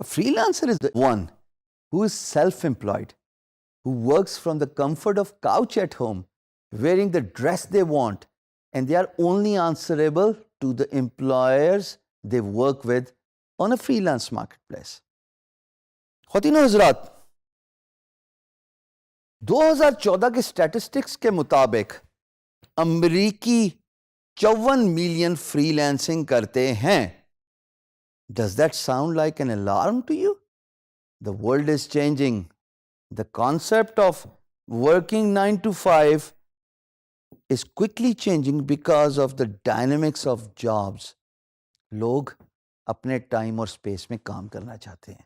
freelancer is the one who is self-employed, who works from the comfort of couch at home, wearing the dress they want, and they are only answerable to the employers they work with on a freelance marketplace. خواتین و حضرات، 2014 کے statistics کے مطابق امریکی 54 million free lancing کرتے ہیں. Does that sound like an alarm to you? The world is changing. The concept of working 9 to 5 is quickly changing because of the dynamics of jobs. لوگ اپنے ٹائم اور space میں کام کرنا چاہتے ہیں.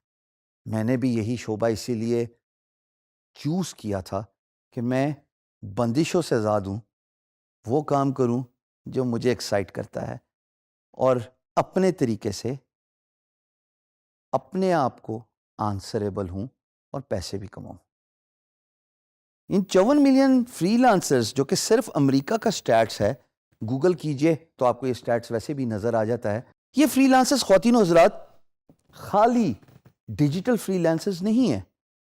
میں نے بھی یہی شعبہ اسی لیے چوز کیا تھا کہ میں بندشوں سے آزاد ہوں، وہ کام کروں جو مجھے ایکسائٹ کرتا ہے، اور اپنے طریقے سے اپنے آپ کو آنسریبل ہوں اور پیسے بھی کماؤں. ان 54 ملین فری لانسرز جو کہ صرف امریکہ کا سٹیٹس ہے، گوگل کیجئے تو آپ کو یہ سٹیٹس ویسے بھی نظر آ جاتا ہے. یہ فری لانسرز خواتین و حضرات خالی ڈیجیٹل فری لانسرز نہیں ہیں.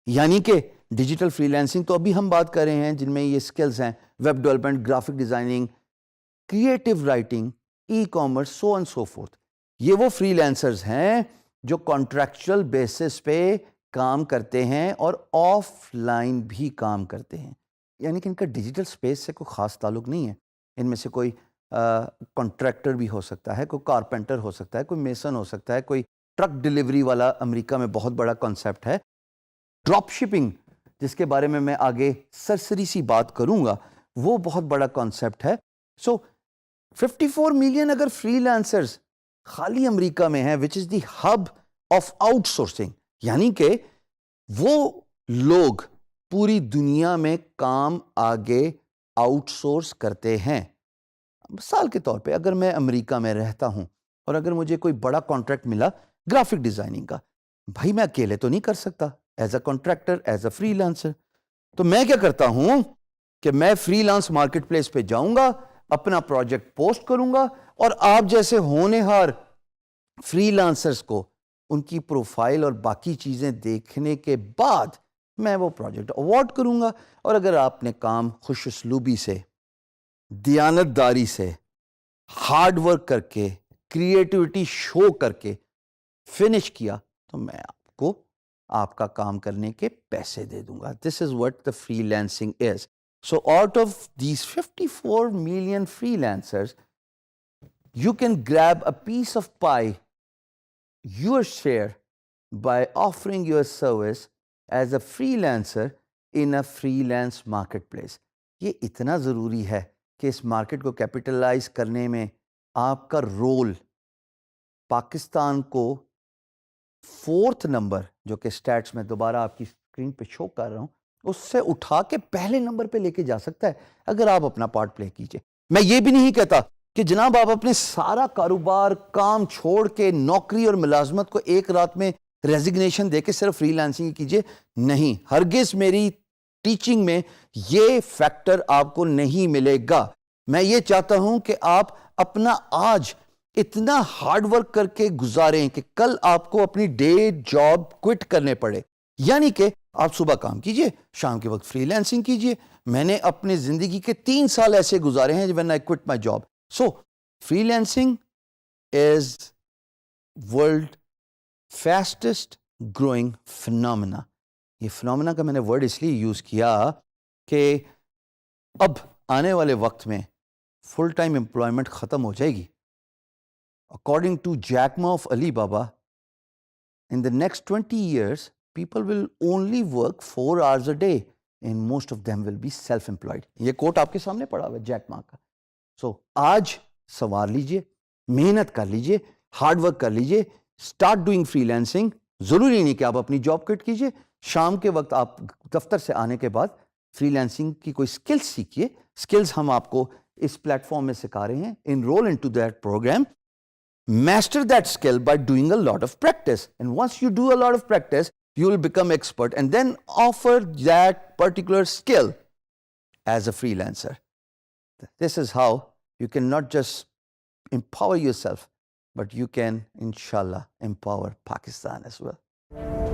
یعنی کہ ڈیجیٹل فری لانسنگ تو ابھی ہم بات کر رہے ہیں جن میں یہ سکلز ہیں: web development, graphic designing, creative writing, e commerce, so and so forth. یہ وہ فری لانسرز ہیں جو کانٹریکچوئل بیسس پہ کام کرتے ہیں اور آف لائن بھی کام کرتے ہیں. یعنی کہ ان کا ڈیجیٹل سپیس سے کوئی خاص تعلق نہیں ہے. ان میں سے کوئی کانٹریکٹر بھی ہو سکتا ہے، کوئی کارپینٹر ہو سکتا ہے، کوئی میسن ہو سکتا ہے، کوئی ٹرک ڈیلیوری والا امریکہ میں بہت بڑا کانسیپٹ ہے. ڈراپ شپنگ، جس کے بارے میں آگے سرسری سی بات کروں گا، وہ بہت بڑا کانسیپٹ ہے. سو 54 ملین اگر فری لانسرز خالی امریکہ میں ہیں، وچ از دی ہب آف آؤٹ سورسنگ، یعنی کہ وہ لوگ پوری دنیا میں کام آگے آؤٹ سورس کرتے ہیں. مثال کے طور پہ اگر میں امریکہ میں رہتا ہوں اور اگر مجھے کوئی بڑا کانٹریکٹ ملا گرافک ڈیزائننگ کا، بھائی میں اکیلے تو نہیں کر سکتا as a contractor, as a free lancer. تو میں کیا کرتا ہوں کہ میں فری لانس مارکیٹ پلیس پہ جاؤں گا، اپنا پروجیکٹ پوسٹ کروں گا، اور آپ جیسے ہونہار فری لانسرز کو ان کی پروفائل اور باقی چیزیں دیکھنے کے بعد میں وہ پروجیکٹ اوارڈ کروں گا. اور اگر آپ نے کام خوش اسلوبی سے، دیانت داری سے، ہارڈ ورک کر کے، کریٹیوٹی شو کر کے فنش کیا تو میں آپ کو آپ کا کام کرنے کے پیسے دے دوں گا. This is what the freelancing is. So out of these 54 million freelancers you can grab a piece of pie, your share, by offering your service as a freelancer in a freelance marketplace. یہ اتنا ضروری ہے کہ اس market کو capitalise کرنے میں آپ کا رول پاکستان کو 4th نمبر، جو کہ سٹیٹس میں دوبارہ آپ کی اسکرین پہ شو کر رہا ہوں، اس سے اٹھا کے پہلے نمبر پہ لے کے جا سکتا ہے اگر آپ اپنا پارٹ پلے کیجئے. میں یہ بھی نہیں کہتا کہ جناب آپ اپنے سارا کاروبار، کام چھوڑ کے نوکری اور ملازمت کو ایک رات میں ریزگنیشن دے کے صرف فری لانسنگ کیجئے. نہیں، ہرگز میری ٹیچنگ میں یہ فیکٹر آپ کو نہیں ملے گا. میں یہ چاہتا ہوں کہ آپ اپنا آج اتنا ہارڈ ورک کر کے گزاریں کہ کل آپ کو اپنی ڈے جاب کوئٹ کرنے پڑے. یعنی کہ آپ صبح کام کیجئے، شام کے وقت فری لانسنگ کیجئے. میں نے اپنی زندگی کے 3 سال ایسے گزارے ہیں when I quit my job. So, freelancing is world fastest growing phenomena. یہ phenomena کا میں نے ورڈ اس لیے یوز کیا کہ اب آنے والے وقت میں فل ٹائم امپلائمنٹ ختم ہو جائے گی. According to Jack Ma of Alibaba, in the next 20 years, people will only work 4 hours a day and most of them will be self-employed. یہ کوٹ آپ کے سامنے پڑا ہوا ہے جیک ما کا. سو آج سنوار لیجئے، محنت کر لیجئے، ہارڈ ورک کر لیجئے، اسٹارٹ ڈوئنگ فری لانسنگ. ضروری نہیں کہ آپ اپنی جاب کٹ کیجئے. شام کے وقت آپ دفتر سے آنے کے بعد فری لانسنگ کی کوئی اسکلز سیکھیے. اسکلز ہم آپ کو اس پلیٹ فارم میں سکھا رہے ہیں. Enrol into that programme. Master that skill by doing a lot of practice. And once you do a lot of practice, you will become expert and then offer that particular skill as a freelancer. This is how you can not just empower yourself, but you can, inshallah, empower Pakistan as well. ہے.